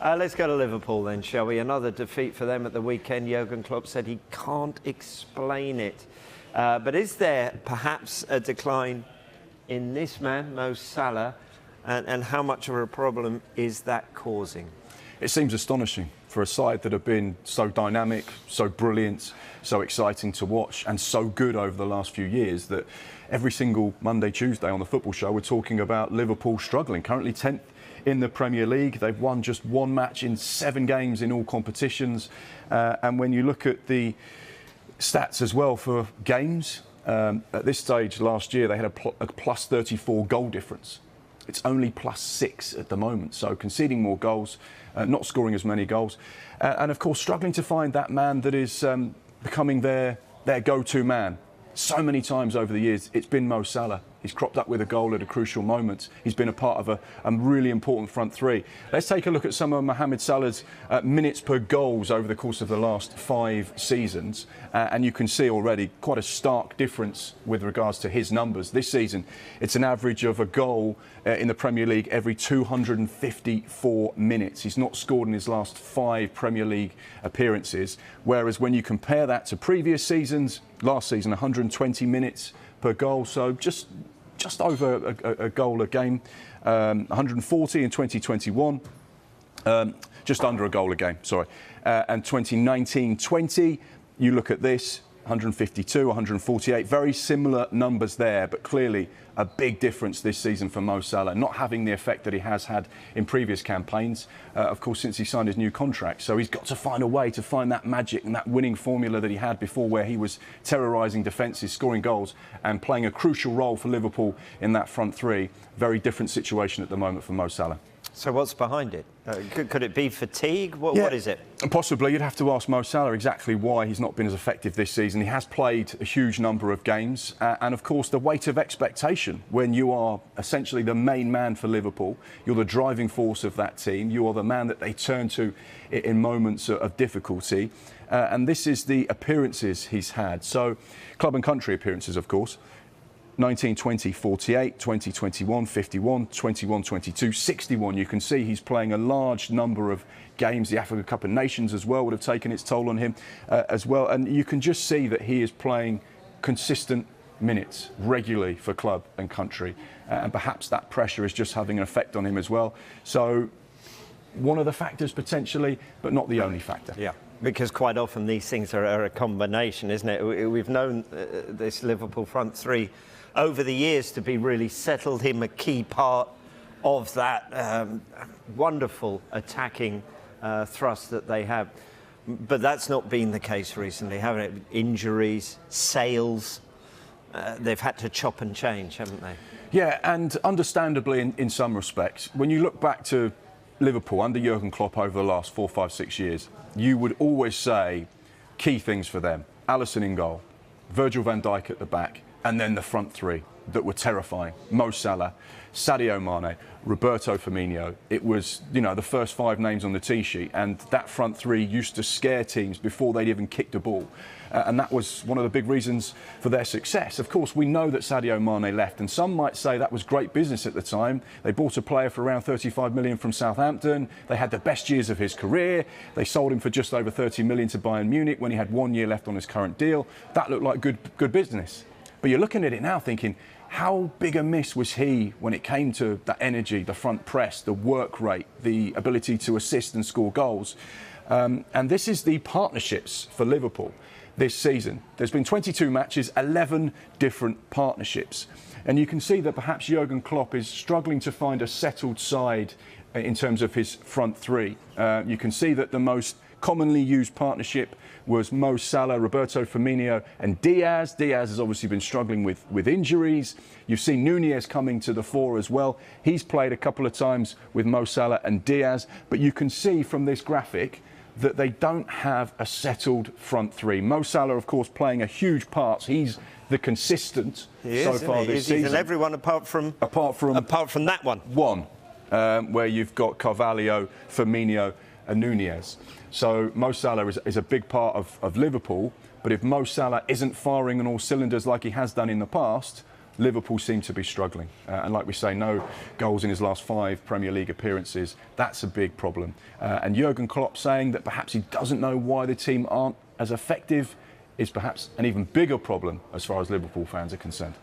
Let's go to Liverpool then, shall we? Another defeat for them at the weekend. Jurgen Klopp said he can't explain it. But is there perhaps a decline in this man, Mo Salah, and how much of a problem is that causing? It seems astonishing for a side that have been so dynamic, so brilliant, so exciting to watch and so good over the last few years that every single Monday, Tuesday on the football show we're talking about Liverpool struggling. Currently 10th in the Premier League. They've won just one match in 7 games in all competitions. And when you look at the stats as well for games, at this stage last year they had a plus 34 goal difference. It's only plus 6 at the moment, so conceding more goals, not scoring as many goals, and of course struggling to find that man that is becoming their go-to man. So many times over the years it's been Mo Salah. He's cropped up with a goal at a crucial moment. He's been a part of a really important front three. Let's take a look at some of Mohamed Salah's minutes per goals over the course of the last 5 seasons. And you can see already quite a stark difference with regards to his numbers. This season, it's an average of a goal in the Premier League every 254 minutes. He's not scored in his last 5 Premier League appearances. Whereas when you compare that to previous seasons, last season, 120 minutes per goal, so just over a goal a game, 140 in 2021, just under a goal a game, sorry. And 2019-20, you look at this, 152, 148, very similar numbers there, but clearly a big difference this season for Mo Salah, not having the effect that he has had in previous campaigns, of course, since he signed his new contract. So he's got to find a way to find that magic and that winning formula that he had before, where he was terrorising defences, scoring goals and playing a crucial role for Liverpool in that front three. Very different situation at the moment for Mo Salah. So what's behind it? Could it be fatigue? What is it? Possibly. You'd have to ask Mo Salah exactly why he's not been as effective this season. He has played a huge number of games. And, of course, the weight of expectation when you are essentially the main man for Liverpool. You're the driving force of that team. You are the man that they turn to in moments of difficulty. And this is the appearances he's had. So, club and country appearances, of course. 19-20, 48, 20-21, 51, 21-22, 61. You can see he's playing a large number of games. The Africa Cup of Nations as well would have taken its toll on him as well. And you can just see that he is playing consistent minutes regularly for club and country. And perhaps that pressure is just having an effect on him as well. So one of the factors potentially, but not the only factor. Yeah. Because quite often these things are a combination, isn't it? We've known this Liverpool front three over the years to be really settled, him a key part of that wonderful attacking thrust that they have. But that's not been the case recently, haven't it? Injuries, sales, they've had to chop and change, haven't they? Yeah, and understandably in some respects. When you look back to Liverpool under Jurgen Klopp over the last 4, 5, 6 years, you would always say key things for them. Alisson in goal, Virgil van Dijk at the back, and then the front three that were terrifying. Mo Salah, Sadio Mane, Roberto Firmino. It was, you know, the first 5 names on the tee sheet, and that front three used to scare teams before they'd even kicked a ball. And that was one of the big reasons for their success. Of course, we know that Sadio Mane left, and some might say that was great business at the time. They bought a player for around 35 million from Southampton. They had the best years of his career. They sold him for just over 30 million to Bayern Munich when he had 1 year left on his current deal. That looked like good business. But you're looking at it now thinking, how big a miss was he when it came to that energy, the front press, the work rate, the ability to assist and score goals? And this is the partnerships for Liverpool this season. There's been 22 matches, 11 different partnerships. And you can see that perhaps Jurgen Klopp is struggling to find a settled side in terms of his front three. You can see that the most commonly used partnership was Mo Salah, Roberto Firmino and Diaz. Diaz has obviously been struggling with injuries. You've seen Nunez coming to the fore as well. He's played a couple of times with Mo Salah and Diaz. But you can see from this graphic that they don't have a settled front three. Mo Salah, of course, playing a huge part. He's the consistent so far this season. He's in everyone apart from that one. Where you've got Carvalho, Firmino and Nunez. So Mo Salah is a big part of Liverpool, but if Mo Salah isn't firing on all cylinders like he has done in the past, Liverpool seem to be struggling. And like we say, no goals in his last 5 Premier League appearances. That's a big problem. And Jurgen Klopp saying that perhaps he doesn't know why the team aren't as effective is perhaps an even bigger problem as far as Liverpool fans are concerned.